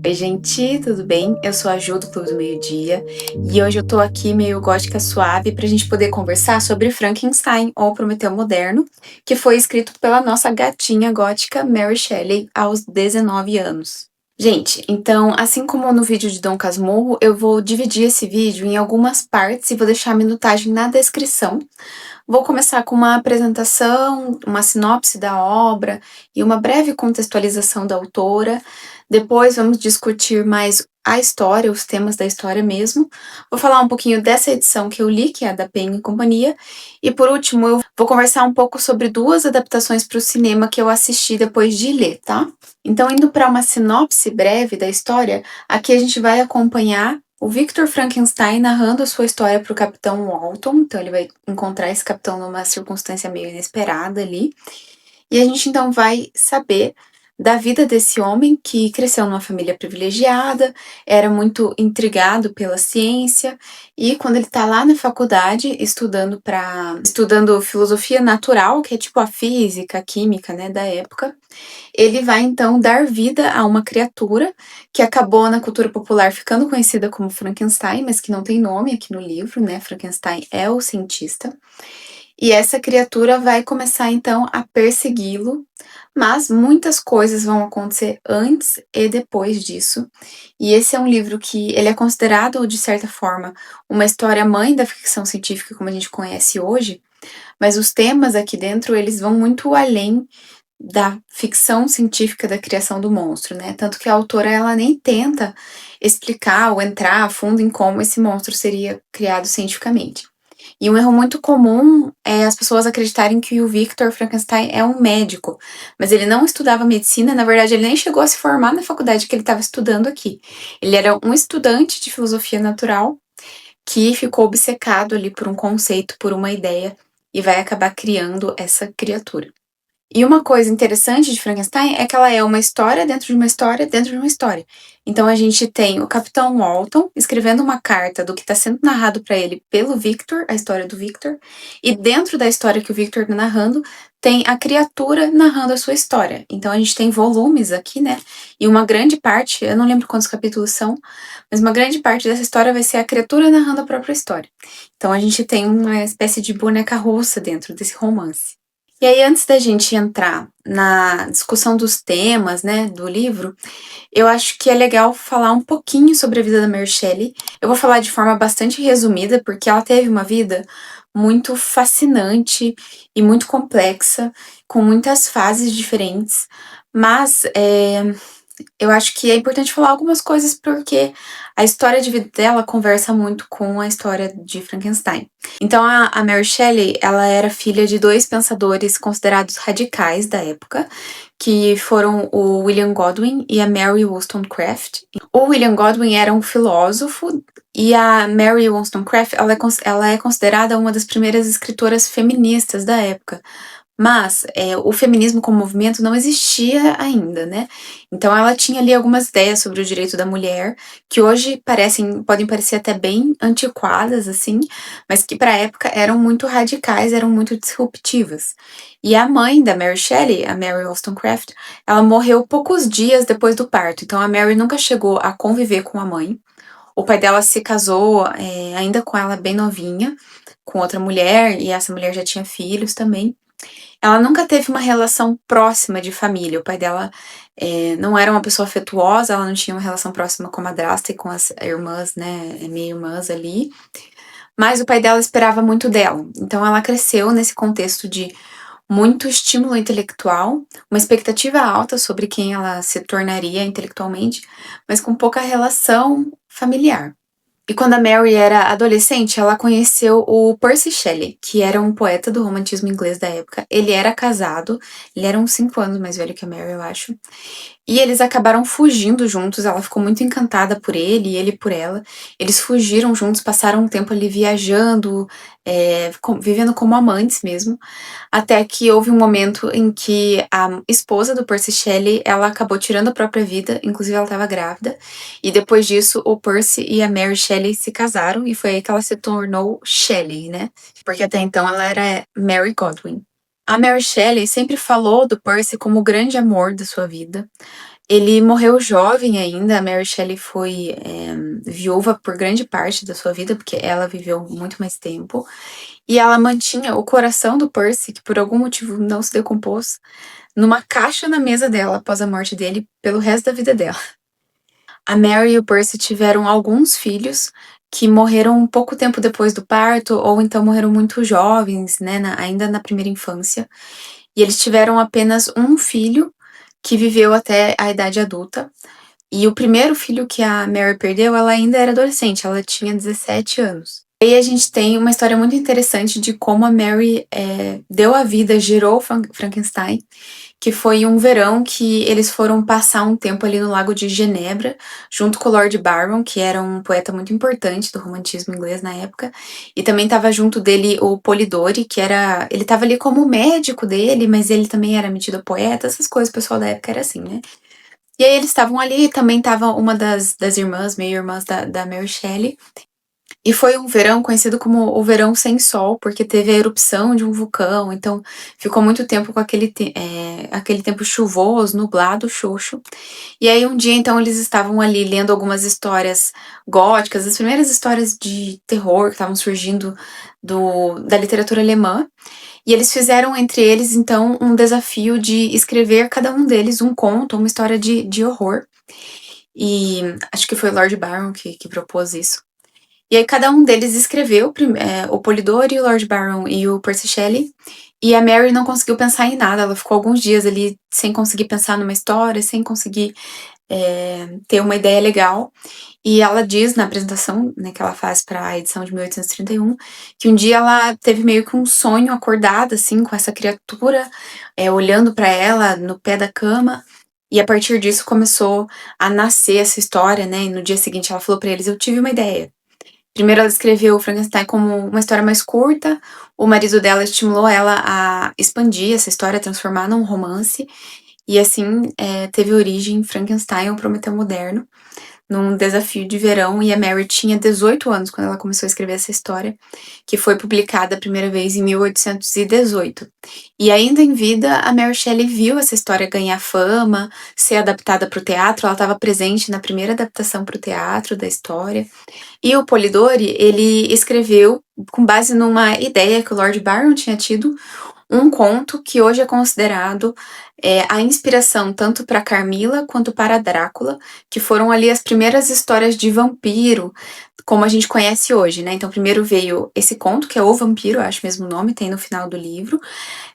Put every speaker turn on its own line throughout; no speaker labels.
Oi, gente, tudo bem? Eu sou a Ju do Clube do Meio-Dia e hoje eu tô aqui meio gótica suave pra gente poder conversar sobre Frankenstein ou Prometeu Moderno, que foi escrito pela nossa gatinha gótica Mary Shelley aos 19 anos. Gente, então, assim como no vídeo de Dom Casmurro, eu vou dividir esse vídeo em algumas partes e vou deixar a minutagem na descrição. Vou começar com uma apresentação, uma sinopse da obra e uma breve contextualização da autora. Depois vamos discutir mais a história, os temas da história mesmo. Vou falar um pouquinho dessa edição que eu li, que é a da Penguin e Companhia. E por último, eu vou conversar um pouco sobre duas adaptações para o cinema que eu assisti depois de ler, tá? Então, indo para uma sinopse breve da história, aqui a gente vai acompanhar o Victor Frankenstein narrando a sua história para o Capitão Walton. Então ele vai encontrar esse capitão numa circunstância meio inesperada ali. E a gente então vai saber da vida desse homem que cresceu numa família privilegiada, era muito intrigado pela ciência, e quando ele tá lá na faculdade estudando filosofia natural, que é tipo a física, a química, né, da época, ele vai então dar vida a uma criatura que acabou na cultura popular ficando conhecida como Frankenstein, mas que não tem nome aqui no livro, né? Frankenstein é o cientista. E essa criatura vai começar então a persegui-lo, mas muitas coisas vão acontecer antes e depois disso. E esse é um livro que ele é considerado de certa forma uma história mãe da ficção científica como a gente conhece hoje, mas os temas aqui dentro eles vão muito além da ficção científica da criação do monstro, né? Tanto que a autora ela nem tenta explicar ou entrar a fundo em como esse monstro seria criado cientificamente. E um erro muito comum é as pessoas acreditarem que o Victor Frankenstein é um médico, mas ele não estudava medicina, na verdade ele nem chegou a se formar na faculdade que ele estava estudando aqui. Ele era um estudante de filosofia natural que ficou obcecado ali por um conceito, por uma ideia e vai acabar criando essa criatura. E uma coisa interessante de Frankenstein é que ela é uma história dentro de uma história dentro de uma história. Então a gente tem o Capitão Walton escrevendo uma carta do que está sendo narrado para ele pelo Victor, a história do Victor, e dentro da história que o Victor está narrando, tem a criatura narrando a sua história. Então a gente tem volumes aqui, né? E uma grande parte, eu não lembro quantos capítulos são, mas uma grande parte dessa história vai ser a criatura narrando a própria história. Então a gente tem uma espécie de boneca russa dentro desse romance. E aí, antes da gente entrar na discussão dos temas, né, do livro, eu acho que é legal falar um pouquinho sobre a vida da Mary Shelley. Eu vou falar de forma bastante resumida, porque ela teve uma vida muito fascinante e muito complexa, com muitas fases diferentes, mas eu acho que é importante falar algumas coisas porque a história de vida dela conversa muito com a história de Frankenstein. Então, a Mary Shelley, ela era filha de dois pensadores considerados radicais da época, que foram o William Godwin e a Mary Wollstonecraft. O William Godwin era um filósofo e a Mary Wollstonecraft, ela é considerada uma das primeiras escritoras feministas da época. Mas o feminismo como movimento não existia ainda, né? Então ela tinha ali algumas ideias sobre o direito da mulher, que hoje podem parecer até bem antiquadas, assim, mas que para a época eram muito radicais, eram muito disruptivas. E a mãe da Mary Shelley, a Mary Wollstonecraft, ela morreu poucos dias depois do parto. Então a Mary nunca chegou a conviver com a mãe. O pai dela se casou ainda com ela bem novinha, com outra mulher, e essa mulher já tinha filhos também. Ela nunca teve uma relação próxima de família. O pai dela não era uma pessoa afetuosa, ela não tinha uma relação próxima com a madrasta e com as irmãs, né, meio-irmãs ali. Mas o pai dela esperava muito dela. Então ela cresceu nesse contexto de muito estímulo intelectual, uma expectativa alta sobre quem ela se tornaria intelectualmente, mas com pouca relação familiar. E quando a Mary era adolescente, ela conheceu o Percy Shelley, que era um poeta do romantismo inglês da época. Ele era casado, ele era uns 5 anos mais velho que a Mary, eu acho. E eles acabaram fugindo juntos, ela ficou muito encantada por ele e ele por ela. Eles fugiram juntos, passaram um tempo ali viajando, vivendo como amantes mesmo, até que houve um momento em que a esposa do Percy Shelley, ela acabou tirando a própria vida, inclusive ela estava grávida, e depois disso o Percy e a Mary Shelley se casaram, e foi aí que ela se tornou Shelley, né? Porque até então ela era Mary Godwin. A Mary Shelley sempre falou do Percy como o grande amor da sua vida. Ele morreu jovem ainda, a Mary Shelley foi viúva por grande parte da sua vida, porque ela viveu muito mais tempo, e ela mantinha o coração do Percy, que por algum motivo não se decompôs, numa caixa na mesa dela após a morte dele pelo resto da vida dela. A Mary e o Percy tiveram alguns filhos que morreram um pouco tempo depois do parto, ou então morreram muito jovens, né, ainda na primeira infância. E eles tiveram apenas um filho que viveu até a idade adulta. E o primeiro filho que a Mary perdeu, ela ainda era adolescente, ela tinha 17 anos. E aí a gente tem uma história muito interessante de como a Mary deu a vida, gerou Frankenstein, que foi um verão que eles foram passar um tempo ali no Lago de Genebra, junto com o Lord Byron, que era um poeta muito importante do romantismo inglês na época, e também estava junto dele o Polidori, que era, ele estava ali como médico dele, mas ele também era metido poeta, essas coisas, o pessoal da época era assim, né? E aí eles estavam ali, também estava uma das irmãs, meio-irmãs da Mary Shelley, e foi um verão conhecido como o verão sem sol, porque teve a erupção de um vulcão, então ficou muito tempo com aquele tempo chuvoso, nublado, xoxo. E aí um dia, então, eles estavam ali lendo algumas histórias góticas, as primeiras histórias de terror que estavam surgindo da literatura alemã, e eles fizeram entre eles, então, um desafio de escrever cada um deles um conto, uma história de horror. E acho que foi o Lord Byron que propôs isso. E aí cada um deles escreveu, o Polidori, o Lord Byron e o Percy Shelley, e a Mary não conseguiu pensar em nada, ela ficou alguns dias ali sem conseguir pensar numa história, sem conseguir ter uma ideia legal, e ela diz na apresentação, né, que ela faz para a edição de 1831, que um dia ela teve meio que um sonho acordada, assim, com essa criatura olhando para ela no pé da cama, e a partir disso começou a nascer essa história, né, e no dia seguinte ela falou para eles, eu tive uma ideia. Primeiro ela escreveu o Frankenstein como uma história mais curta, o marido dela estimulou ela a expandir essa história, a transformar num romance, e assim teve origem Frankenstein, o Prometeu Moderno, num desafio de verão, e a Mary tinha 18 anos quando ela começou a escrever essa história, que foi publicada a primeira vez em 1818. E ainda em vida, a Mary Shelley viu essa história ganhar fama, ser adaptada para o teatro, ela estava presente na primeira adaptação para o teatro da história. E o Polidori, ele escreveu, com base numa ideia que o Lord Byron tinha tido, um conto que hoje é considerado a inspiração tanto para Carmila quanto para Drácula, que foram ali as primeiras histórias de vampiro, como a gente conhece hoje, né? Então, primeiro veio esse conto, que é O Vampiro, eu acho mesmo o nome, tem no final do livro.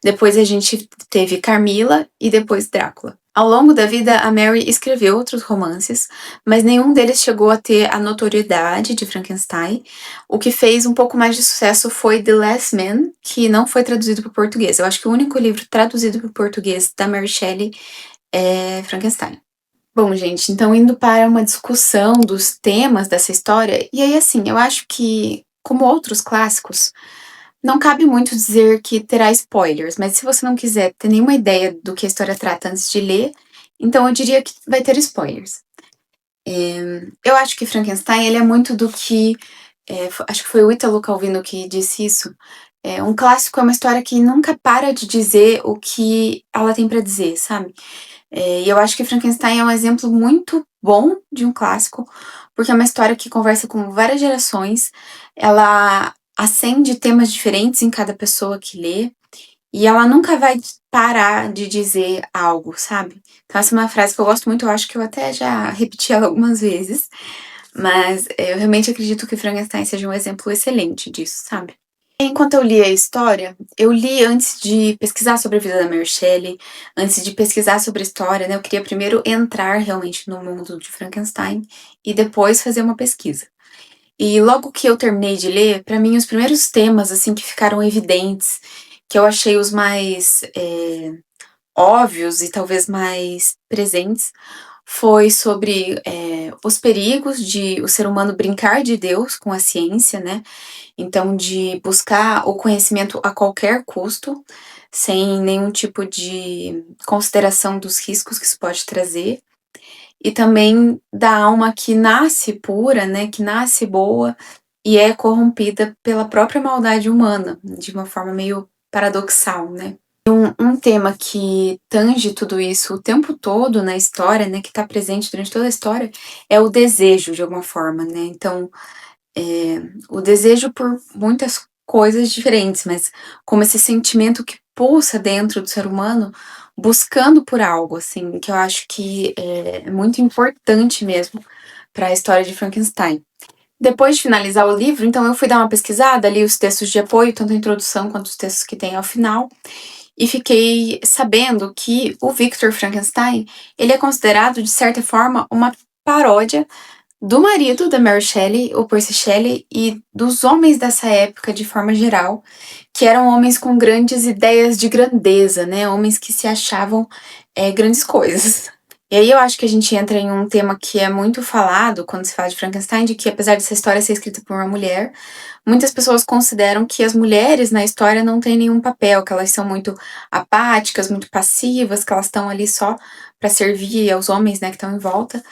Depois a gente teve Carmila e depois Drácula. Ao longo da vida, a Mary escreveu outros romances, mas nenhum deles chegou a ter a notoriedade de Frankenstein. O que fez um pouco mais de sucesso foi The Last Man, que não foi traduzido para o português. Eu acho que o único livro traduzido para o português da Mary Shelley é Frankenstein. Bom, gente, então indo para uma discussão dos temas dessa história, e aí assim, eu acho que, como outros clássicos, não cabe muito dizer que terá spoilers, mas se você não quiser ter nenhuma ideia do que a história trata antes de ler, então eu diria que vai ter spoilers. Eu acho que Frankenstein, ele é muito do que, acho que foi o Ítalo Calvino que disse isso, um clássico é uma história que nunca para de dizer o que ela tem pra dizer, sabe? E eu acho que Frankenstein é um exemplo muito bom de um clássico, porque é uma história que conversa com várias gerações, ela acende temas diferentes em cada pessoa que lê, e ela nunca vai parar de dizer algo, sabe? Então essa é uma frase que eu gosto muito, eu acho que eu até já repeti ela algumas vezes, mas eu realmente acredito que Frankenstein seja um exemplo excelente disso, sabe? Enquanto eu li a história, eu li antes de pesquisar sobre a vida da Mary Shelley, antes de pesquisar sobre a história, né? Eu queria primeiro entrar realmente no mundo de Frankenstein e depois fazer uma pesquisa. E logo que eu terminei de ler, pra mim os primeiros temas assim que ficaram evidentes, que eu achei os mais óbvios e talvez mais presentes, foi sobre os perigos de o ser humano brincar de Deus com a ciência, né? Então, de buscar o conhecimento a qualquer custo, sem nenhum tipo de consideração dos riscos que isso pode trazer, e também da alma que nasce pura, né, que nasce boa e é corrompida pela própria maldade humana, de uma forma meio paradoxal, né? Um tema que tange tudo isso o tempo todo na história, né, que tá presente durante toda a história, é o desejo de alguma forma, né. Então, o desejo por muitas coisas diferentes, mas como esse sentimento que pulsa dentro do ser humano, buscando por algo, assim, que eu acho que é muito importante mesmo para a história de Frankenstein. Depois de finalizar o livro, então eu fui dar uma pesquisada, li os textos de apoio, tanto a introdução quanto os textos que tem ao final, e fiquei sabendo que o Victor Frankenstein, ele é considerado, de certa forma, uma paródia do marido da Mary Shelley, o Percy Shelley, e dos homens dessa época de forma geral, que eram homens com grandes ideias de grandeza, né? Homens que se achavam grandes coisas. E aí eu acho que a gente entra em um tema que é muito falado quando se fala de Frankenstein, de que apesar dessa história ser escrita por uma mulher, muitas pessoas consideram que as mulheres na história não têm nenhum papel, que elas são muito apáticas, muito passivas, que elas estão ali só para servir aos homens, né, que estão em volta.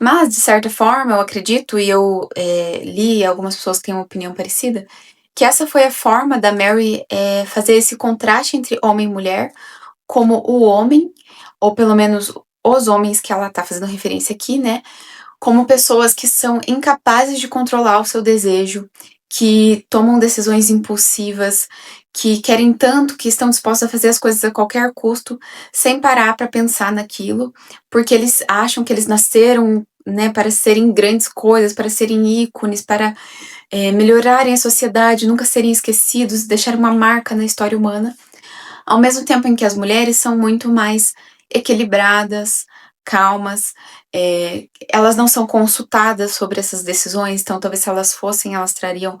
Mas, de certa forma, eu acredito, e eu li, algumas pessoas têm uma opinião parecida, que essa foi a forma da Mary fazer esse contraste entre homem e mulher, como o homem, ou pelo menos os homens que ela tá fazendo referência aqui, né, como pessoas que são incapazes de controlar o seu desejo, que tomam decisões impulsivas, que querem tanto que estão dispostos a fazer as coisas a qualquer custo, sem parar para pensar naquilo, porque eles acham que eles nasceram, né, para serem grandes coisas, para serem ícones, para melhorarem a sociedade, nunca serem esquecidos, deixar uma marca na história humana. Ao mesmo tempo em que as mulheres são muito mais equilibradas, calmas, elas não são consultadas sobre essas decisões, então talvez se elas fossem, elas trariam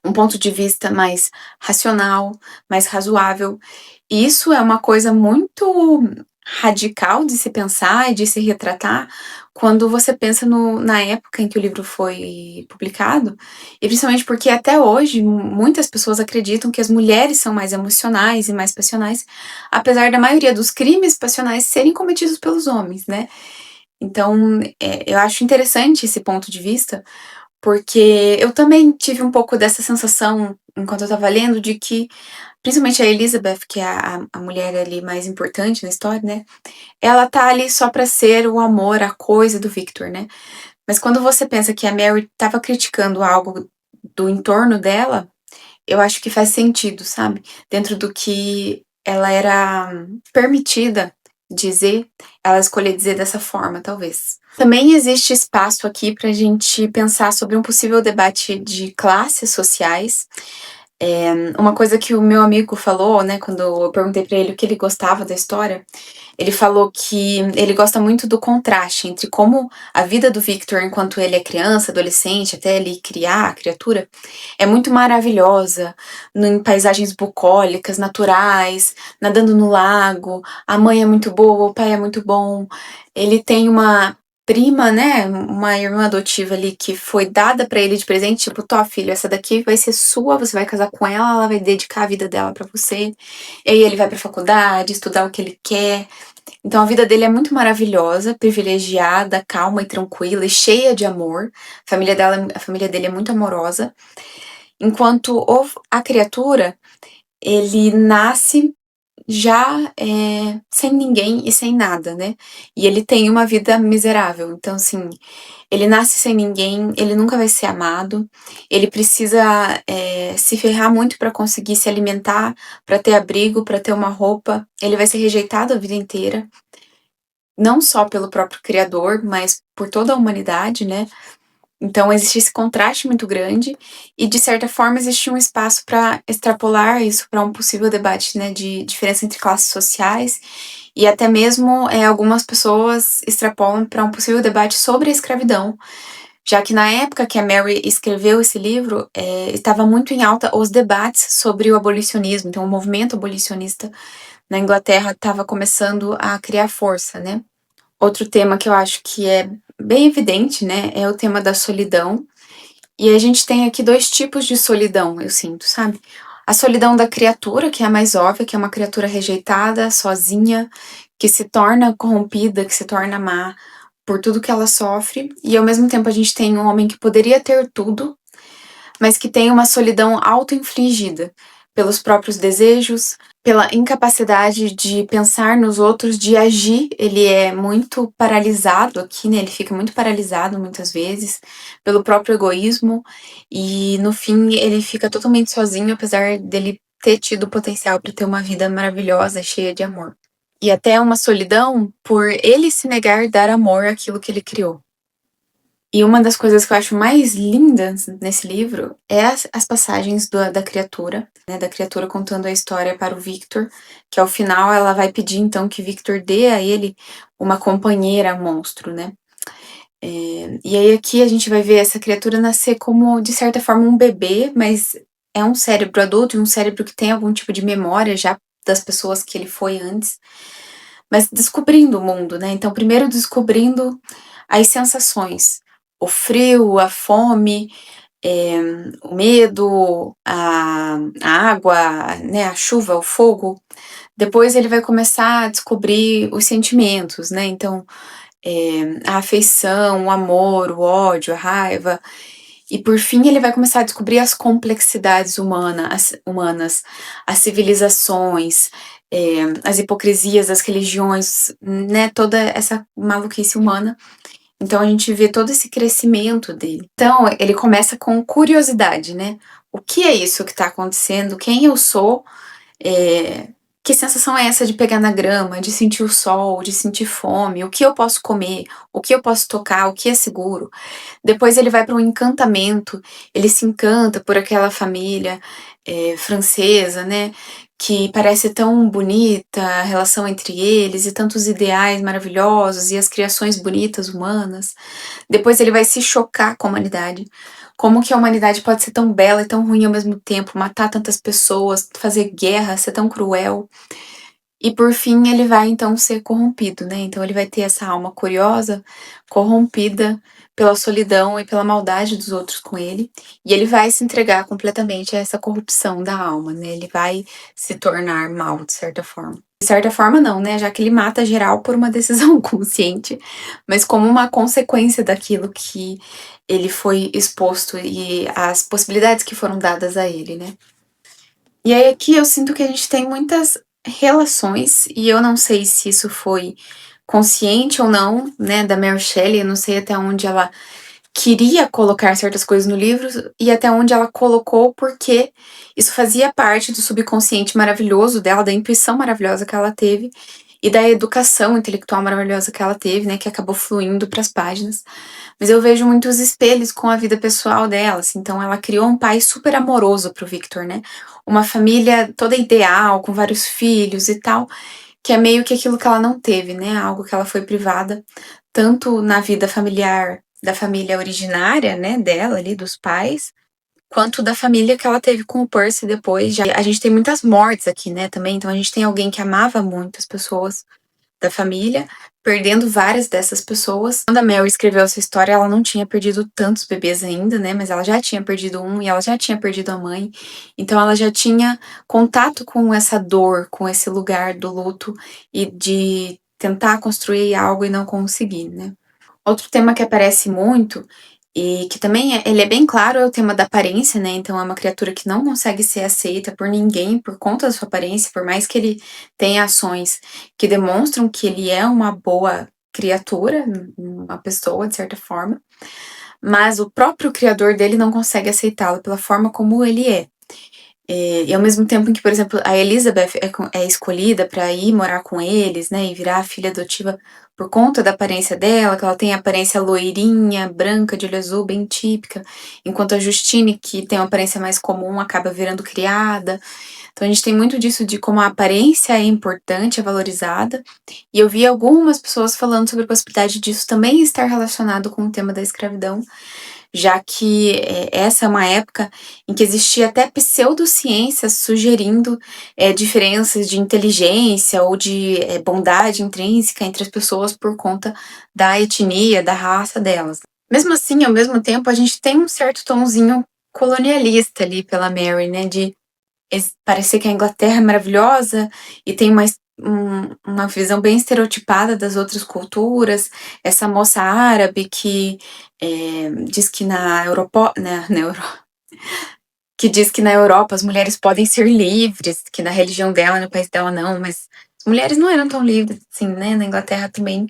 um ponto de vista mais racional, mais razoável. E isso é uma coisa muito radical de se pensar e de se retratar quando você pensa na época em que o livro foi publicado, e principalmente porque até hoje muitas pessoas acreditam que as mulheres são mais emocionais e mais passionais, apesar da maioria dos crimes passionais serem cometidos pelos homens, né? Então, eu acho interessante esse ponto de vista, porque eu também tive um pouco dessa sensação enquanto eu estava lendo, de que, principalmente a Elizabeth, que é a mulher ali mais importante na história, né? Ela tá ali só pra ser o amor, a coisa do Victor, né? Mas quando você pensa que a Mary estava criticando algo do entorno dela, eu acho que faz sentido, sabe? Dentro do que ela era permitida dizer, ela escolher dizer dessa forma, talvez. Também existe espaço aqui pra gente pensar sobre um possível debate de classes sociais. Uma coisa que o meu amigo falou, né, quando eu perguntei pra ele o que ele gostava da história, ele falou que ele gosta muito do contraste entre como a vida do Victor, enquanto ele é criança, adolescente, até ele criar a criatura, é muito maravilhosa, em paisagens bucólicas, naturais, nadando no lago, a mãe é muito boa, o pai é muito bom, ele tem uma prima, né, uma irmã adotiva ali que foi dada pra ele de presente, tipo, tó filho, essa daqui vai ser sua, você vai casar com ela vai dedicar a vida dela pra você, e aí ele vai pra faculdade, estudar o que ele quer, então a vida dele é muito maravilhosa, privilegiada, calma e tranquila e cheia de amor. A família dele é muito amorosa. Enquanto a criatura, ele nasce já sem ninguém e sem nada, né? E ele tem uma vida miserável. Então, assim, ele nasce sem ninguém, ele nunca vai ser amado, ele precisa se ferrar muito para conseguir se alimentar, para ter abrigo, para ter uma roupa. Ele vai ser rejeitado a vida inteira. Não só pelo próprio criador, mas por toda a humanidade, né? Então existe esse contraste muito grande e de certa forma existe um espaço para extrapolar isso para um possível debate, né, de diferença entre classes sociais e até mesmo algumas pessoas extrapolam para um possível debate sobre a escravidão, já que na época que a Mary escreveu esse livro estava muito em alta os debates sobre o abolicionismo, então o movimento abolicionista na Inglaterra estava começando a criar força, né? Outro tema que eu acho que é bem evidente, né, é o tema da solidão. E a gente tem aqui dois tipos de solidão, eu sinto, sabe? A solidão da criatura, que é a mais óbvia, que é uma criatura rejeitada, sozinha, que se torna corrompida, que se torna má por tudo que ela sofre. E ao mesmo tempo a gente tem um homem que poderia ter tudo, mas que tem uma solidão auto-infligida. pelos próprios desejos, pela incapacidade de pensar nos outros, de agir. Ele é muito paralisado aqui, né? Ele fica muito paralisado muitas vezes pelo próprio egoísmo e no fim ele fica totalmente sozinho, apesar dele ter tido o potencial para ter uma vida maravilhosa, cheia de amor. E até uma solidão por ele se negar a dar amor àquilo que ele criou. E uma das coisas que eu acho mais lindas nesse livro é as passagens da criatura, né? Da criatura contando a história para o Victor, que ao final ela vai pedir então que Victor dê a ele uma companheira monstro, né? E aí aqui a gente vai ver essa criatura nascer como, de certa forma, um bebê, mas é um cérebro adulto e um cérebro que tem algum tipo de memória já das pessoas que ele foi antes, mas descobrindo o mundo, né? Então, primeiro descobrindo as sensações, o frio, a fome, o medo, a água, né? A chuva, o fogo. Depois ele vai começar a descobrir os sentimentos, né? Então, a afeição, o amor, o ódio, a raiva. E por fim ele vai começar a descobrir as complexidades humanas, as civilizações, as hipocrisias, as religiões, né? Toda essa maluquice humana. Então a gente vê todo esse crescimento dele. Então ele começa com curiosidade, né? O que é isso que tá acontecendo? Quem eu sou? É, que sensação é essa de pegar na grama, de sentir o sol, de sentir fome? O que eu posso comer? O que eu posso tocar? O que é seguro? Depois ele vai para um encantamento, ele se encanta por aquela família francesa, né? Que parece tão bonita a relação entre eles e tantos ideais maravilhosos e as criações bonitas humanas. Depois ele vai se chocar com a humanidade. Como que a humanidade pode ser tão bela e tão ruim ao mesmo tempo, matar tantas pessoas, fazer guerra, ser tão cruel. E por fim ele vai então ser corrompido, né? Então ele vai ter essa alma curiosa, corrompida pela solidão e pela maldade dos outros com ele, e ele vai se entregar completamente a essa corrupção da alma, né? Ele vai se tornar mal de certa forma. De certa forma não, né? Já que ele mata geral por uma decisão consciente, mas como uma consequência daquilo que ele foi exposto e as possibilidades que foram dadas a ele, né? E aí aqui eu sinto que a gente tem muitas relações, e eu não sei se isso foi consciente ou não, né, da Mary Shelley, eu não sei até onde ela queria colocar certas coisas no livro e até onde ela colocou porque isso fazia parte do subconsciente maravilhoso dela, da intuição maravilhosa que ela teve e da educação intelectual maravilhosa que ela teve, né, que acabou fluindo para as páginas. Mas eu vejo muitos espelhos com a vida pessoal dela, assim, então ela criou um pai super amoroso pro Victor, né? Uma família toda ideal, com vários filhos e tal, que é meio que aquilo que ela não teve, né? Algo que ela foi privada, tanto na vida familiar da família originária, né, dela ali, dos pais, quanto da família que ela teve com o Percy depois. Já a gente tem muitas mortes aqui, né, também, então a gente tem alguém que amava muito as pessoas da família, perdendo várias dessas pessoas. Quando a Mary escreveu essa história, ela não tinha perdido tantos bebês ainda, né? Mas ela já tinha perdido um e ela já tinha perdido a mãe. Então ela já tinha contato com essa dor, com esse lugar do luto e de tentar construir algo e não conseguir, né? Outro tema que aparece muito e que também ele é bem claro é o tema da aparência, né? Então é uma criatura que não consegue ser aceita por ninguém por conta da sua aparência, por mais que ele tenha ações que demonstram que ele é uma boa criatura, uma pessoa de certa forma, mas o próprio criador dele não consegue aceitá-lo pela forma como ele é. E ao mesmo tempo em que, por exemplo, a Elizabeth é escolhida para ir morar com eles, né, e virar a filha adotiva por conta da aparência dela, que ela tem a aparência loirinha, branca, de olho azul, bem típica, enquanto a Justine, que tem uma aparência mais comum, acaba virando criada. Então a gente tem muito disso de como a aparência é importante, é valorizada, e eu vi algumas pessoas falando sobre a possibilidade disso também estar relacionado com o tema da escravidão, já que essa é uma época em que existia até pseudociências sugerindo diferenças de inteligência ou de bondade intrínseca entre as pessoas por conta da etnia, da raça delas. Mesmo assim, ao mesmo tempo, a gente tem um certo tomzinho colonialista ali pela Mary, né, de parecer que a Inglaterra é maravilhosa e tem uma visão bem estereotipada das outras culturas. Essa moça árabe que diz que na Europa, que diz que na Europa as mulheres podem ser livres, que na religião dela, no país dela não, mas as mulheres não eram tão livres assim, né? Na Inglaterra também.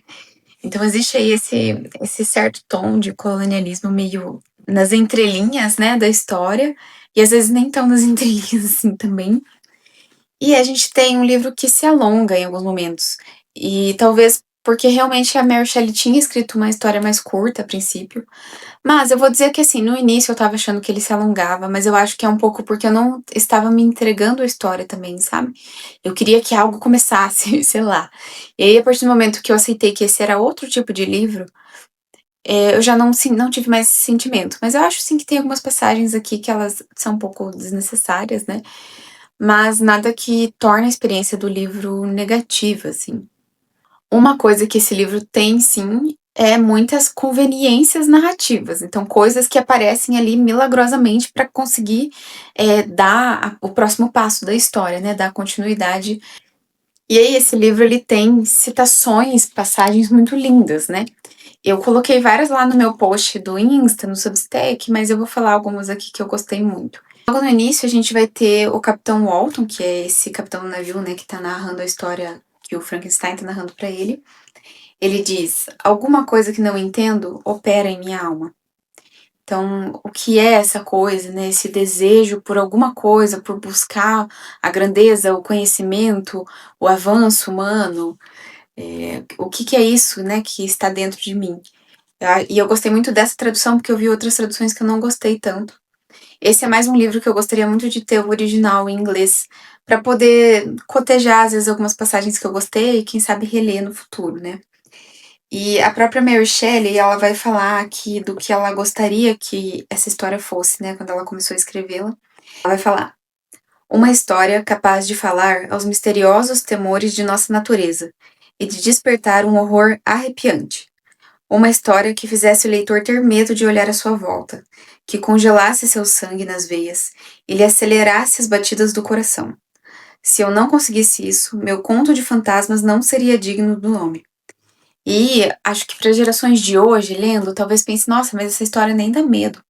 Então existe aí esse certo tom de colonialismo meio nas entrelinhas, né, da história, e às vezes nem tão nas entrelinhas assim também. E a gente tem um livro que se alonga em alguns momentos. E talvez porque realmente a Mary Shelley tinha escrito uma história mais curta a princípio. Mas eu vou dizer que assim, no início eu tava achando que ele se alongava, mas eu acho que é um pouco porque eu não estava me entregando a história também, sabe? Eu queria que algo começasse, sei lá. E aí, a partir do momento que eu aceitei que esse era outro tipo de livro, eu já não tive mais esse sentimento. Mas eu acho sim que tem algumas passagens aqui que elas são um pouco desnecessárias, né? Mas nada que torne a experiência do livro negativa, assim. Uma coisa que esse livro tem, sim, é muitas conveniências narrativas. Então, coisas que aparecem ali milagrosamente para conseguir dar o próximo passo da história, né? Dar continuidade. E aí, esse livro ele tem citações, passagens muito lindas, né? Eu coloquei várias lá no meu post do Insta, no Substack, mas eu vou falar algumas aqui que eu gostei muito. Logo no início, a gente vai ter o Capitão Walton, que é esse capitão do navio, né, que tá narrando a história que o Frankenstein tá narrando pra ele. Ele diz: alguma coisa que não entendo opera em minha alma. Então, o que é essa coisa, né? Esse desejo por alguma coisa, por buscar a grandeza, o conhecimento, o avanço humano, o que é isso, né, que está dentro de mim? E eu gostei muito dessa tradução, porque eu vi outras traduções que eu não gostei tanto. Esse é mais um livro que eu gostaria muito de ter o original em inglês, para poder cotejar, às vezes, algumas passagens que eu gostei e, quem sabe, reler no futuro, né? E a própria Mary Shelley, ela vai falar aqui do que ela gostaria que essa história fosse, né, quando ela começou a escrevê-la. Ela vai falar: uma história capaz de falar aos misteriosos temores de nossa natureza e de despertar um horror arrepiante. Uma história que fizesse o leitor ter medo de olhar à sua volta, que congelasse seu sangue nas veias e lhe acelerasse as batidas do coração. Se eu não conseguisse isso, meu conto de fantasmas não seria digno do nome. E acho que para gerações de hoje, lendo, talvez pense, nossa, mas essa história nem dá medo.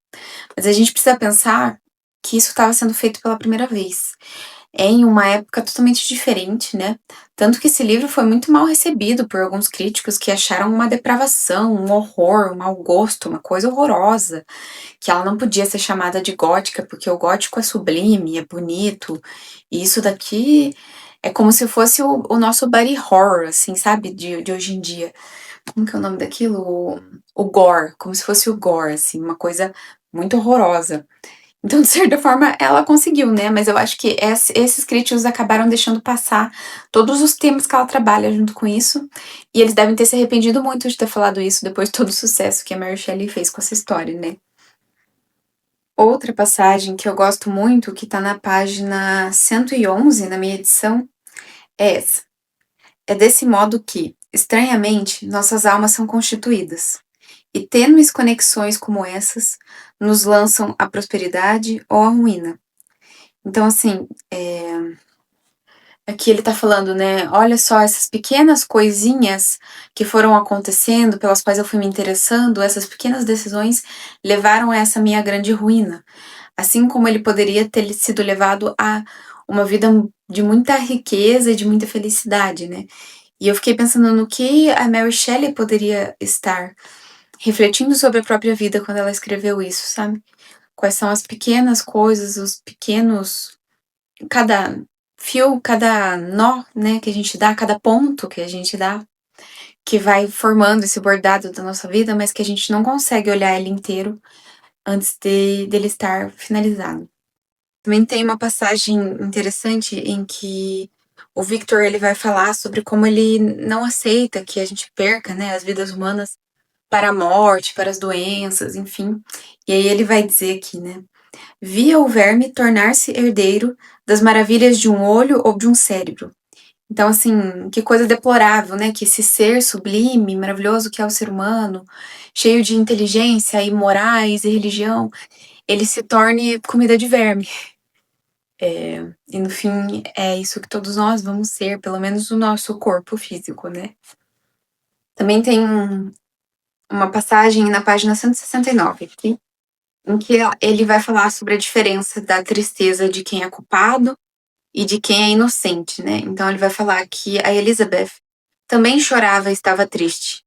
Mas a gente precisa pensar que isso estava sendo feito pela primeira vez, em uma época totalmente diferente, né? Tanto que esse livro foi muito mal recebido por alguns críticos que acharam uma depravação, um horror, um mau gosto, uma coisa horrorosa, que ela não podia ser chamada de gótica, porque o gótico é sublime, é bonito, e isso daqui é como se fosse o nosso body horror, assim, sabe? De hoje em dia. Como que é o nome daquilo? O gore, como se fosse o gore, assim, uma coisa muito horrorosa. Então, de certa forma, ela conseguiu, né? Mas eu acho que esses críticos acabaram deixando passar todos os temas que ela trabalha junto com isso. E eles devem ter se arrependido muito de ter falado isso depois de todo o sucesso que a Mary Shelley fez com essa história, né? Outra passagem que eu gosto muito, que tá na página 111 na minha edição, é essa. É desse modo que, estranhamente, nossas almas são constituídas. E tênues conexões como essas nos lançam à prosperidade ou à ruína. Então, assim, aqui ele tá falando, né? Olha só, essas pequenas coisinhas que foram acontecendo, pelas quais eu fui me interessando, essas pequenas decisões levaram a essa minha grande ruína. Assim como ele poderia ter sido levado a uma vida de muita riqueza e de muita felicidade, né? E eu fiquei pensando no que a Mary Shelley poderia estar refletindo sobre a própria vida quando ela escreveu isso, sabe? Quais são as pequenas coisas, os pequenos. Cada fio, cada nó, né, que a gente dá, cada ponto que a gente dá, que vai formando esse bordado da nossa vida, mas que a gente não consegue olhar ele inteiro antes dele estar finalizado. Também tem uma passagem interessante em que o Victor ele vai falar sobre como ele não aceita que a gente perca, né, as vidas humanas para a morte, para as doenças, enfim. E aí ele vai dizer aqui, né? Via o verme tornar-se herdeiro das maravilhas de um olho ou de um cérebro. Então, assim, que coisa deplorável, né? Que esse ser sublime, maravilhoso que é o ser humano, cheio de inteligência e morais e religião, ele se torne comida de verme. E no fim, é isso que todos nós vamos ser, pelo menos o nosso corpo físico, né? Também tem uma passagem na página 169 aqui, em que ele vai falar sobre a diferença da tristeza de quem é culpado e de quem é inocente, né? Então ele vai falar que a Elizabeth também chorava e estava triste,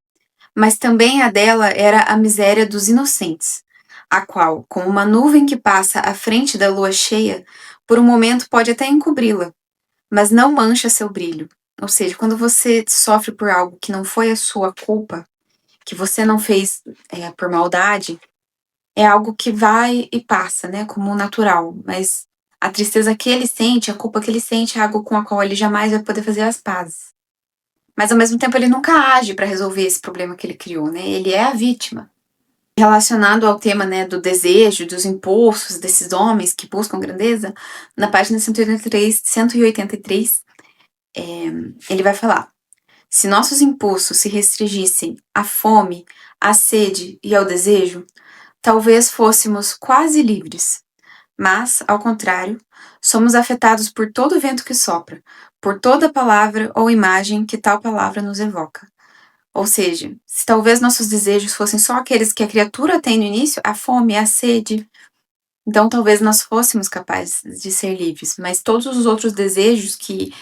mas também a dela era a miséria dos inocentes, a qual, como uma nuvem que passa à frente da lua cheia, por um momento pode até encobri-la, mas não mancha seu brilho. Ou seja, quando você sofre por algo que não foi a sua culpa, que você não fez por maldade, é algo que vai e passa, né, como natural, mas a tristeza que ele sente, a culpa que ele sente é algo com a qual ele jamais vai poder fazer as pazes. Mas ao mesmo tempo ele nunca age para resolver esse problema que ele criou, né? Ele é a vítima. Relacionado ao tema, né, do desejo, dos impulsos desses homens que buscam grandeza, na página 183, ele vai falar: se nossos impulsos se restringissem à fome, à sede e ao desejo, talvez fôssemos quase livres. Mas, ao contrário, somos afetados por todo vento que sopra, por toda palavra ou imagem que tal palavra nos evoca. Ou seja, se talvez nossos desejos fossem só aqueles que a criatura tem no início, a fome, a sede, então talvez nós fôssemos capazes de ser livres, mas todos os outros desejos que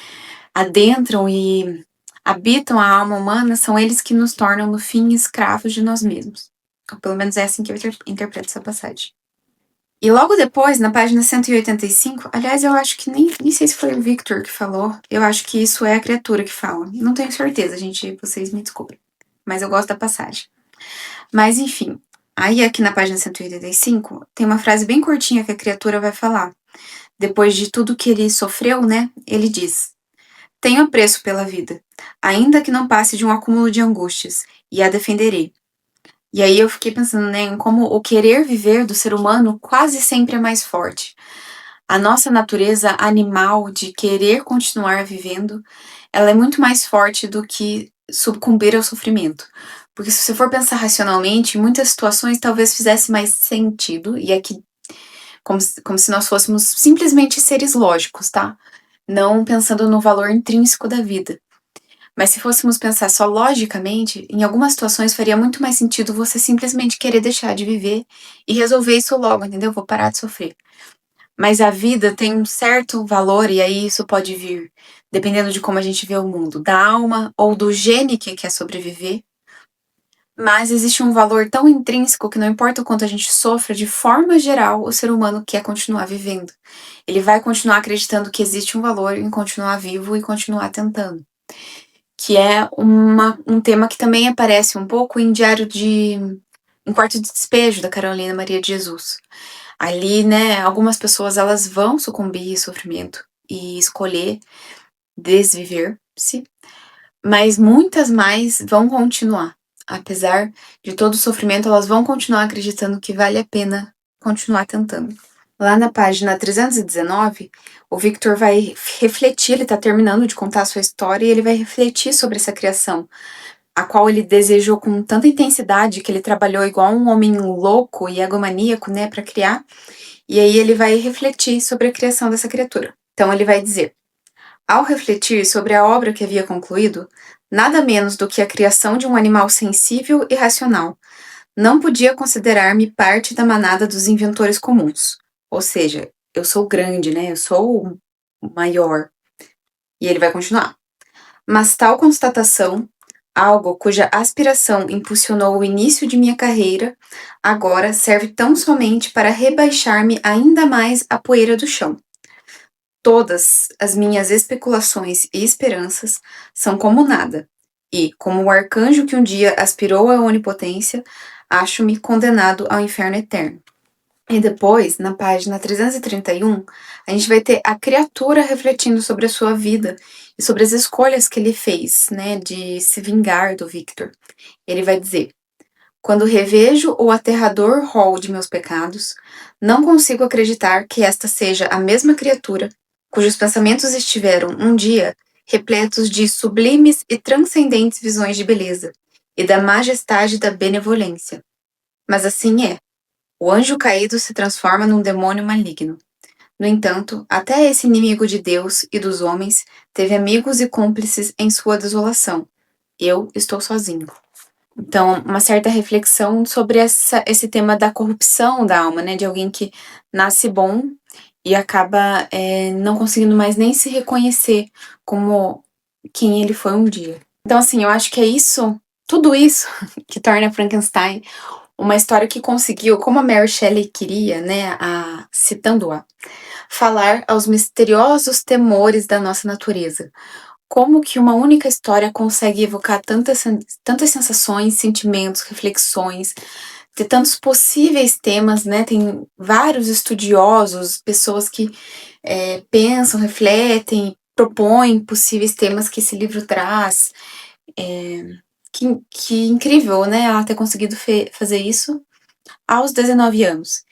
adentram e habitam a alma humana são eles que nos tornam, no fim, escravos de nós mesmos. Ou pelo menos é assim que eu interpreto essa passagem. E logo depois, na página 185, aliás, eu acho que nem sei se foi o Victor que falou, eu acho que isso é a criatura que fala. Não tenho certeza, gente, vocês me descobrem. Mas eu gosto da passagem. Mas enfim, aí aqui na página 185, tem uma frase bem curtinha que a criatura vai falar. Depois de tudo que ele sofreu, né, ele diz: tenho apreço pela vida, ainda que não passe de um acúmulo de angústias, e a defenderei. E aí eu fiquei pensando, né, em como o querer viver do ser humano quase sempre é mais forte. A nossa natureza animal de querer continuar vivendo, ela é muito mais forte do que sucumbir ao sofrimento. Porque se você for pensar racionalmente, em muitas situações talvez fizesse mais sentido, e aqui como se nós fôssemos simplesmente seres lógicos, tá? Não pensando no valor intrínseco da vida. Mas se fôssemos pensar só logicamente, em algumas situações faria muito mais sentido você simplesmente querer deixar de viver e resolver isso logo, entendeu? Vou parar de sofrer. Mas a vida tem um certo valor, e aí isso pode vir, dependendo de como a gente vê o mundo, da alma ou do gene que quer sobreviver. Mas existe um valor tão intrínseco que não importa o quanto a gente sofra, de forma geral, o ser humano quer continuar vivendo. Ele vai continuar acreditando que existe um valor em continuar vivo e continuar tentando. Que é um tema que também aparece um pouco em em Quarto de Despejo, da Carolina Maria de Jesus. Ali, né, algumas pessoas elas vão sucumbir ao sofrimento e escolher desviver-se, mas muitas mais vão continuar. Apesar de todo o sofrimento, elas vão continuar acreditando que vale a pena continuar tentando. Lá na página 319, o Victor vai refletir, ele está terminando de contar a sua história e ele vai refletir sobre essa criação, a qual ele desejou com tanta intensidade que ele trabalhou igual um homem louco e egomaníaco, né, para criar. E aí ele vai refletir sobre a criação dessa criatura. Então ele vai dizer: ao refletir sobre a obra que havia concluído, nada menos do que a criação de um animal sensível e racional, não podia considerar-me parte da manada dos inventores comuns. Ou seja, eu sou grande, né? Eu sou o maior. E ele vai continuar. Mas tal constatação, algo cuja aspiração impulsionou o início de minha carreira, agora serve tão somente para rebaixar-me ainda mais a poeira do chão. Todas as minhas especulações e esperanças são como nada, e, como o arcanjo que um dia aspirou à onipotência, acho-me condenado ao inferno eterno. E depois, na página 331, a gente vai ter a criatura refletindo sobre a sua vida e sobre as escolhas que ele fez, né, de se vingar do Victor. Ele vai dizer: quando revejo o aterrador rol de meus pecados, não consigo acreditar que esta seja a mesma criatura cujos pensamentos estiveram, um dia, repletos de sublimes e transcendentes visões de beleza e da majestade da benevolência. Mas assim é. O anjo caído se transforma num demônio maligno. No entanto, até esse inimigo de Deus e dos homens teve amigos e cúmplices em sua desolação. Eu estou sozinho. Então, uma certa reflexão sobre esse tema da corrupção da alma, né, de alguém que nasce bom e acaba, não conseguindo mais nem se reconhecer como quem ele foi um dia. Então, assim, eu acho que é isso, tudo isso que torna Frankenstein uma história que conseguiu, como a Mary Shelley queria, né, citando-a, falar aos misteriosos temores da nossa natureza. Como que uma única história consegue evocar tantas sensações, sentimentos, reflexões, ter tantos possíveis temas, né? Tem vários estudiosos, pessoas que pensam, refletem, propõem possíveis temas que esse livro traz. É, que incrível, né? Ela ter conseguido fazer isso aos 19 anos.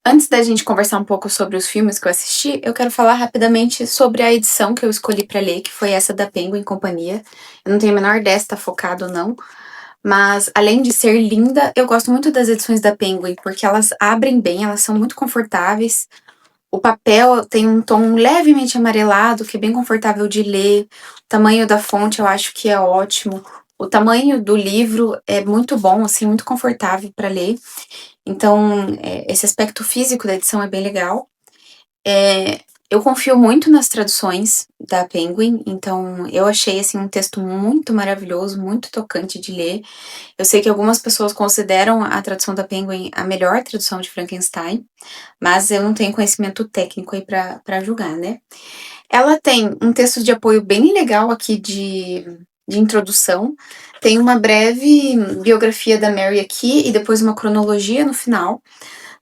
Antes da gente conversar um pouco sobre os filmes que eu assisti, eu quero falar rapidamente sobre a edição que eu escolhi para ler, que foi essa da Penguin Companhia. Eu não tenho a menor ideia se tá focado ou não, mas além de ser linda, eu gosto muito das edições da Penguin, porque elas abrem bem, elas são muito confortáveis. O papel tem um tom levemente amarelado, que é bem confortável de ler. O tamanho da fonte eu acho que é ótimo. O tamanho do livro é muito bom, assim, muito confortável para ler. Então, esse aspecto físico da edição é bem legal. Eu confio muito nas traduções da Penguin, então eu achei assim um texto muito maravilhoso, muito tocante de ler. Eu sei que algumas pessoas consideram a tradução da Penguin a melhor tradução de Frankenstein, mas eu não tenho conhecimento técnico aí para julgar, né? Ela tem um texto de apoio bem legal aqui de introdução. Tem uma breve biografia da Mary aqui e depois uma cronologia no final.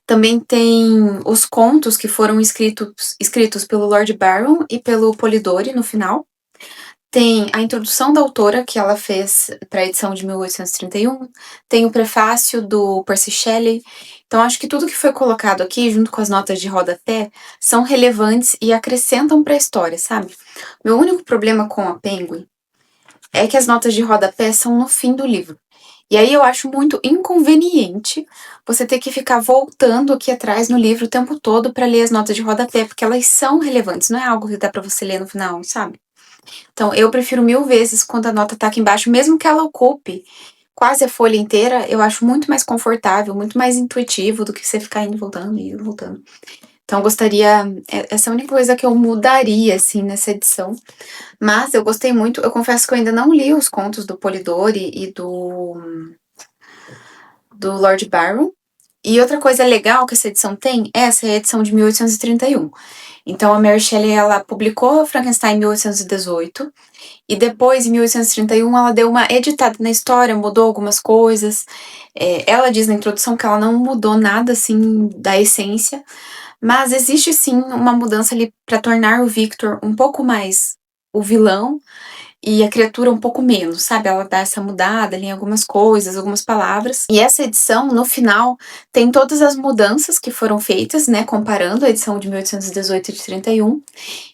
Também tem os contos que foram escritos pelo Lord Byron e pelo Polidori no final. Tem a introdução da autora, que ela fez para a edição de 1831. Tem o prefácio do Percy Shelley. Então, acho que tudo que foi colocado aqui, junto com as notas de rodapé, são relevantes e acrescentam para a história, sabe? Meu único problema com a Penguin é que as notas de rodapé são no fim do livro. E aí eu acho muito inconveniente você ter que ficar voltando aqui atrás no livro o tempo todo para ler as notas de rodapé, porque elas são relevantes, não é algo que dá para você ler no final, sabe? Então eu prefiro mil vezes quando a nota tá aqui embaixo, mesmo que ela ocupe quase a folha inteira, eu acho muito mais confortável, muito mais intuitivo do que você ficar indo voltando e indo voltando. Então eu gostaria, essa é a única coisa que eu mudaria assim nessa edição. Mas eu gostei muito, eu confesso que eu ainda não li os contos do Polidori e do Lord Byron. E outra coisa legal que essa edição tem, essa é a edição de 1831. Então a Mary Shelley, ela publicou Frankenstein em 1818 e depois, em 1831, ela deu uma editada na história, mudou algumas coisas. Ela diz na introdução que ela não mudou nada assim da essência, mas existe sim uma mudança ali para tornar o Victor um pouco mais o vilão e a criatura um pouco menos, sabe? Ela dá essa mudada ali em algumas coisas, algumas palavras. E essa edição, no final, tem todas as mudanças que foram feitas, né? Comparando a edição de 1818 e de 31.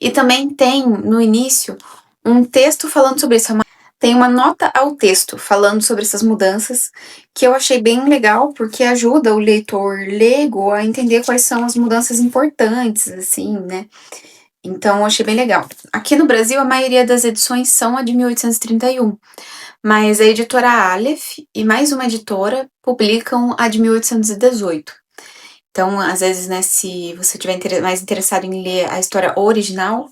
E também tem, no início, um texto falando sobre isso. Tem uma nota ao texto falando sobre essas mudanças que eu achei bem legal, porque ajuda o leitor leigo a entender quais são as mudanças importantes, assim, né? Então, eu achei bem legal. Aqui no Brasil, a maioria das edições são a de 1831, mas a editora Aleph e mais uma editora publicam a de 1818. Então, às vezes, né, se você estiver mais interessado em ler a história original,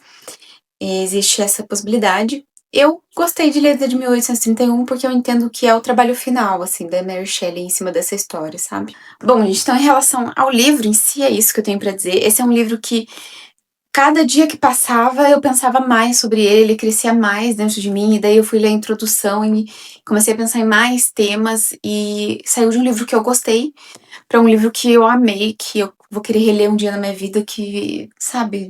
existe essa possibilidade. Eu gostei de ler a de 1831 porque eu entendo que é o trabalho final, assim, da Mary Shelley em cima dessa história, sabe? Bom, gente, então em relação ao livro em si, é isso que eu tenho pra dizer. Esse é um livro que cada dia que passava, eu pensava mais sobre ele crescia mais dentro de mim, e daí eu fui ler a introdução e comecei a pensar em mais temas, e saiu de um livro que eu gostei para um livro que eu amei, que eu vou querer reler um dia na minha vida, que, sabe,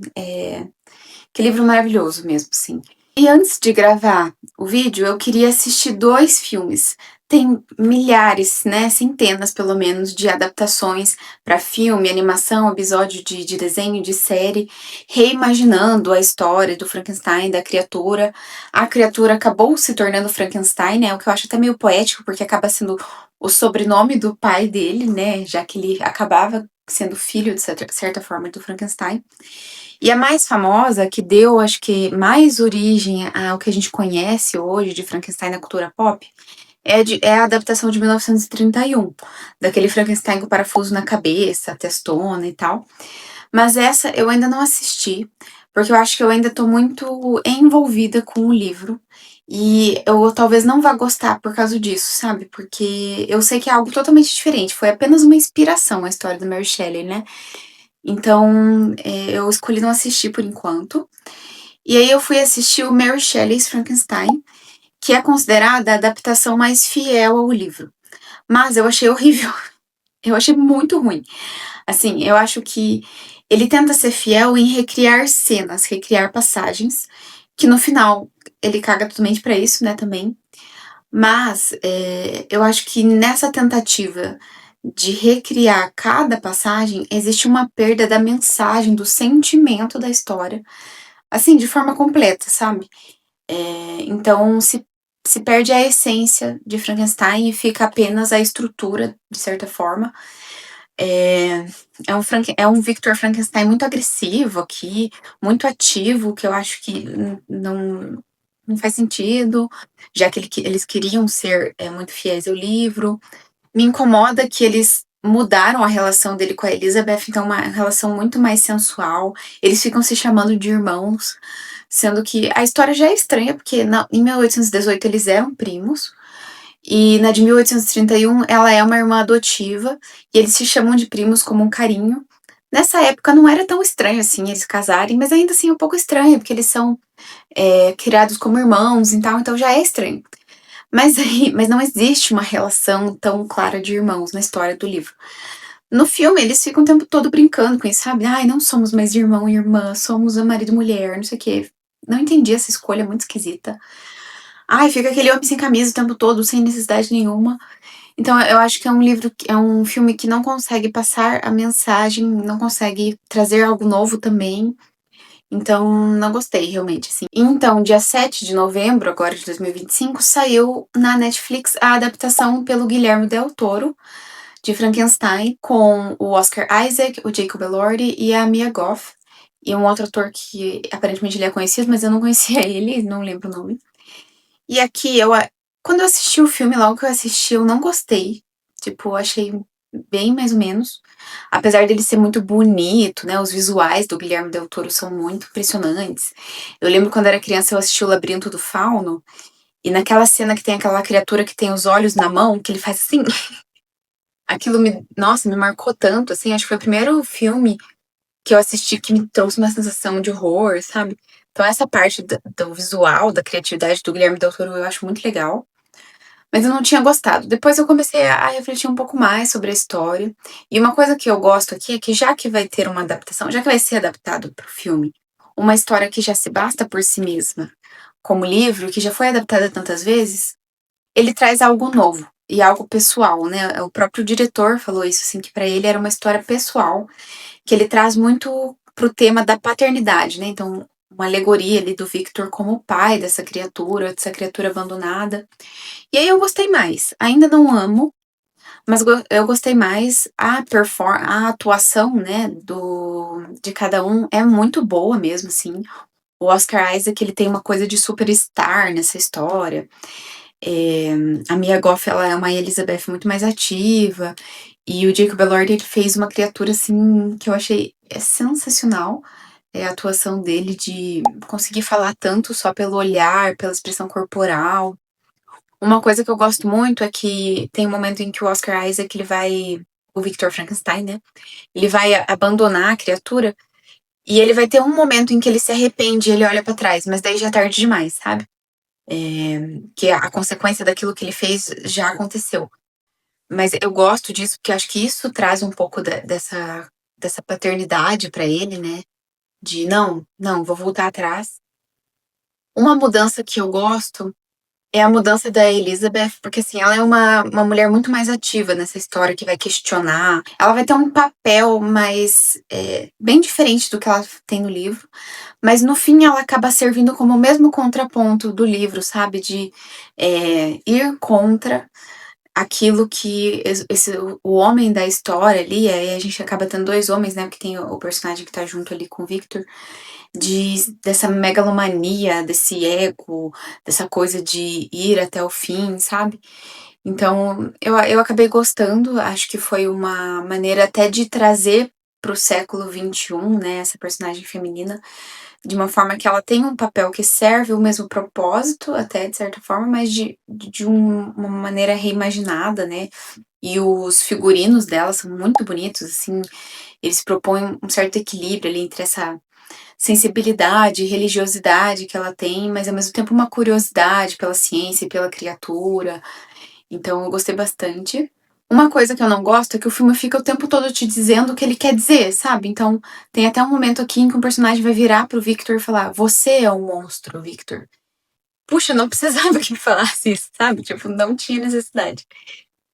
que livro maravilhoso mesmo, sim. E antes de gravar o vídeo, eu queria assistir dois filmes. Tem milhares, né, centenas pelo menos, de adaptações para filme, animação, episódio de desenho, de série, reimaginando a história do Frankenstein, da criatura. A criatura acabou se tornando Frankenstein, né, o que eu acho até meio poético, porque acaba sendo o sobrenome do pai dele, né, já que ele acabava sendo filho, de certa forma, do Frankenstein. E a mais famosa, que deu, acho que, mais origem ao que a gente conhece hoje de Frankenstein na cultura pop, É a adaptação de 1931, daquele Frankenstein com parafuso na cabeça, a testona e tal. Mas essa eu ainda não assisti, porque eu acho que eu ainda tô muito envolvida com o livro. E eu talvez não vá gostar por causa disso, sabe? Porque eu sei que é algo totalmente diferente. Foi apenas uma inspiração a história da Mary Shelley, né? Então, eu escolhi não assistir por enquanto. E aí eu fui assistir o Mary Shelley's Frankenstein, que é considerada a adaptação mais fiel ao livro. Mas eu achei horrível. Eu achei muito ruim. Assim, eu acho que ele tenta ser fiel em recriar cenas, recriar passagens, que no final ele caga totalmente pra isso, né, também. Mas eu acho que nessa tentativa de recriar cada passagem, existe uma perda da mensagem, do sentimento da história, assim, de forma completa, sabe? Então se perde a essência de Frankenstein e fica apenas a estrutura, de certa forma. É um Victor Frankenstein muito agressivo aqui, muito ativo, que eu acho que não faz sentido, já que eles queriam ser muito fiéis ao livro. Me incomoda que eles mudaram a relação dele com a Elizabeth, então uma relação muito mais sensual. Eles ficam se chamando de irmãos, sendo que a história já é estranha, porque em 1818 eles eram primos, e na de 1831 ela é uma irmã adotiva, e eles se chamam de primos como um carinho. Nessa época não era tão estranho assim eles casarem, mas ainda assim é um pouco estranho, porque eles são criados como irmãos e tal, então já é estranho. Mas não existe uma relação tão clara de irmãos na história do livro. No filme, eles ficam o tempo todo brincando com isso, sabe? Ai, não somos mais irmão e irmã, somos marido e mulher, não sei o quê. Não entendi essa escolha, muito esquisita. Ai, fica aquele homem sem camisa o tempo todo, sem necessidade nenhuma. Então, eu acho que é um livro, é um filme que não consegue passar a mensagem, não consegue trazer algo novo também. Então, não gostei realmente, assim. Então, dia 7 de novembro, agora de 2025, saiu na Netflix a adaptação pelo Guilherme Del Toro de Frankenstein, com o Oscar Isaac, o Jacob Elordi e a Mia Goth. E um outro ator que aparentemente ele é conhecido, mas eu não conhecia ele, não lembro o nome. E aqui, quando eu assisti o filme, logo que eu assisti, eu não gostei. Tipo, eu achei bem mais ou menos. Apesar dele ser muito bonito, né? Os visuais do Guilherme Del Toro são muito impressionantes. Eu lembro quando era criança eu assisti o Labirinto do Fauno, e naquela cena que tem aquela criatura que tem os olhos na mão, que ele faz assim, aquilo nossa, me marcou tanto, assim, acho que foi o primeiro filme que eu assisti que me trouxe uma sensação de horror, sabe? Então essa parte do visual, da criatividade do Guilherme Del Toro eu acho muito legal. Mas eu não tinha gostado. Depois eu comecei a refletir um pouco mais sobre a história. E uma coisa que eu gosto aqui é que já que vai ter uma adaptação, já que vai ser adaptado para o filme, uma história que já se basta por si mesma, como livro, que já foi adaptada tantas vezes, ele traz algo novo e algo pessoal, né? O próprio diretor falou isso, assim, que para ele era uma história pessoal, que ele traz muito pro tema da paternidade, né? Então, uma alegoria ali do Victor como pai dessa criatura abandonada. E aí eu gostei mais. Ainda não amo, mas eu gostei mais. A atuação, né, de cada um é muito boa mesmo, assim. O Oscar Isaac, ele tem uma coisa de superstar nessa história. É, a Mia Goth, ela é uma Elizabeth muito mais ativa. E o Jacob Elordi, ele fez uma criatura, assim, que eu achei sensacional. É a atuação dele de conseguir falar tanto só pelo olhar, pela expressão corporal. Uma coisa que eu gosto muito é que tem um momento em que o Oscar Isaac, o Victor Frankenstein, né? Ele vai abandonar a criatura e ele vai ter um momento em que ele se arrepende e ele olha pra trás, mas daí já é tarde demais, sabe? Que a consequência daquilo que ele fez já aconteceu. Mas eu gosto disso porque acho que isso traz um pouco dessa paternidade pra ele, né? De não, vou voltar atrás. Uma mudança que eu gosto é a mudança da Elizabeth, porque assim, ela é uma mulher muito mais ativa nessa história, que vai questionar. Ela vai ter um papel mais bem diferente do que ela tem no livro, mas no fim ela acaba servindo como o mesmo contraponto do livro, sabe? De ir contra aquilo que o homem da história ali, aí a gente acaba tendo dois homens, né? Porque tem o personagem que tá junto ali com o Victor. dessa megalomania, desse ego, dessa coisa de ir até o fim, sabe. Então eu acabei gostando, acho que foi uma maneira até de trazer para o século XXI, né, essa personagem feminina, de uma forma que ela tem um papel que serve o mesmo propósito, até de certa forma, mas uma maneira reimaginada, né. E os figurinos dela são muito bonitos, assim, eles propõem um certo equilíbrio ali entre essa sensibilidade e religiosidade que ela tem, mas ao mesmo tempo uma curiosidade pela ciência e pela criatura. Então eu gostei bastante. Uma coisa que eu não gosto é que o filme fica o tempo todo te dizendo o que ele quer dizer, sabe. Então, tem até um momento aqui em que um personagem vai virar para o Victor e falar: "Você é um monstro, Victor". Puxa, não precisava que ele falasse isso, sabe, tipo, não tinha necessidade.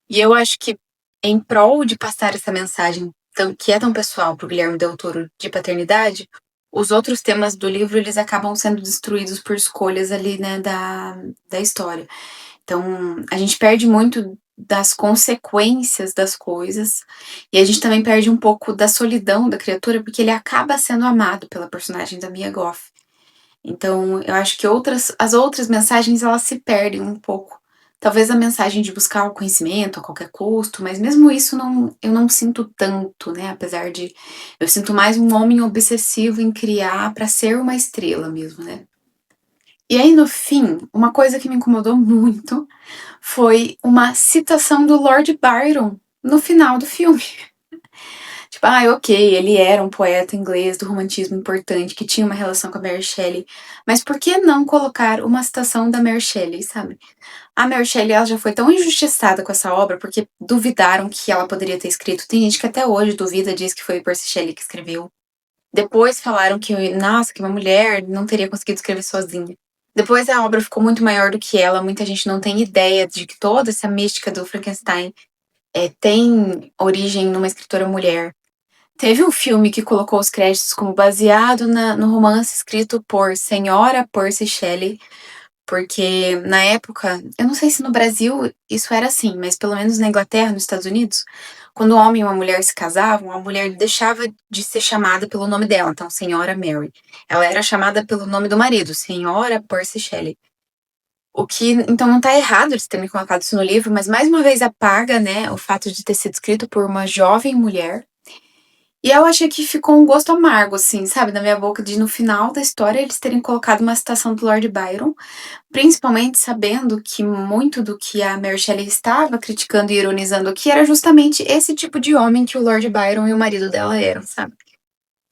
E eu acho que em prol de passar essa mensagem que é tão pessoal para o Guilherme Del Toro de paternidade, os outros temas do livro eles acabam sendo destruídos por escolhas ali, né, da história. Então, a gente perde muito das consequências das coisas, e a gente também perde um pouco da solidão da criatura, porque ele acaba sendo amado pela personagem da Mia Goth. Então, eu acho que as outras mensagens elas se perdem um pouco. Talvez a mensagem de buscar o conhecimento a qualquer custo, mas mesmo isso eu não sinto tanto, né? Apesar de eu sinto mais um homem obsessivo em criar para ser uma estrela mesmo, né? E aí no fim, uma coisa que me incomodou muito foi uma citação do Lord Byron no final do filme. Tipo, ok, ele era um poeta inglês do romantismo importante, que tinha uma relação com a Mary Shelley, mas por que não colocar uma citação da Mary Shelley, sabe? A Mary Shelley, ela já foi tão injustiçada com essa obra, porque duvidaram que ela poderia ter escrito. Tem gente que até hoje duvida, diz que foi Percy Shelley que escreveu. Depois falaram que, nossa, que uma mulher não teria conseguido escrever sozinha. Depois a obra ficou muito maior do que ela, muita gente não tem ideia de que toda essa mística do Frankenstein tem origem numa escritora mulher. Teve um filme que colocou os créditos como baseado no romance escrito por Senhora Percy Shelley, porque na época, eu não sei se no Brasil isso era assim, mas pelo menos na Inglaterra, nos Estados Unidos, quando um homem e uma mulher se casavam, a mulher deixava de ser chamada pelo nome dela, então Senhora Mary. Ela era chamada pelo nome do marido, Senhora Percy Shelley. O que, então não tá errado eles terem colocado isso no livro, mas mais uma vez apaga, né, o fato de ter sido escrito por uma jovem mulher. E eu achei que ficou um gosto amargo, assim, sabe, na minha boca, de no final da história eles terem colocado uma citação do Lord Byron, principalmente sabendo que muito do que a Mary Shelley estava criticando e ironizando aqui era justamente esse tipo de homem que o Lord Byron e o marido dela eram, sabe.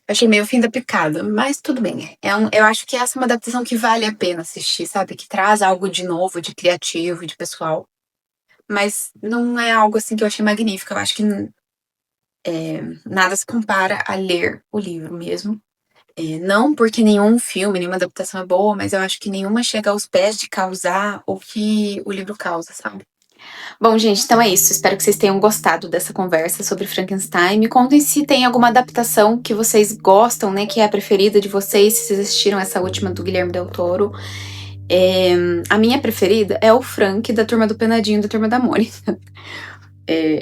Eu achei meio fim da picada, mas tudo bem. Eu acho que essa é uma adaptação que vale a pena assistir, sabe, que traz algo de novo, de criativo, de pessoal. Mas não é algo, assim, que eu achei magnífico, eu acho que nada se compara a ler o livro mesmo. Não porque nenhum filme, nenhuma adaptação é boa, mas eu acho que nenhuma chega aos pés de causar o que o livro causa, sabe. Bom, gente, então é isso. Espero que vocês tenham gostado dessa conversa sobre Frankenstein. Me contem se tem alguma adaptação que vocês gostam, né, que é a preferida de vocês, se vocês assistiram essa última do Guilherme Del Toro. A minha preferida é o Frank, da Turma do Penadinho, da Turma da Mônica.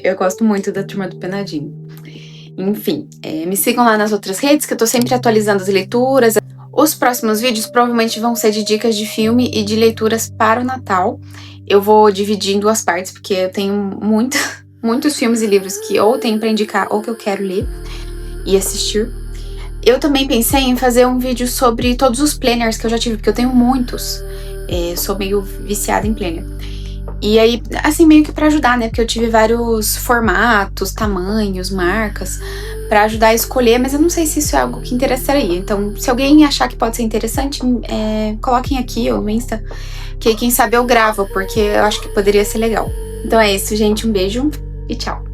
Eu gosto muito da Turma do Penadinho. Enfim, me sigam lá nas outras redes, que eu tô sempre atualizando as leituras. Os próximos vídeos provavelmente vão ser de dicas de filme e de leituras para o Natal. Eu vou dividir em duas partes, porque eu tenho muitos filmes e livros que ou tenho pra indicar ou que eu quero ler e assistir. Eu também pensei em fazer um vídeo sobre todos os planners que eu já tive, porque eu tenho muitos. Sou meio viciada em planner. E aí, assim, meio que pra ajudar, né? Porque eu tive vários formatos, tamanhos, marcas, pra ajudar a escolher, mas eu não sei se isso é algo que interessaria. Então, se alguém achar que pode ser interessante, coloquem aqui ou no Insta, que aí quem sabe eu gravo, porque eu acho que poderia ser legal. Então é isso, gente. Um beijo e tchau!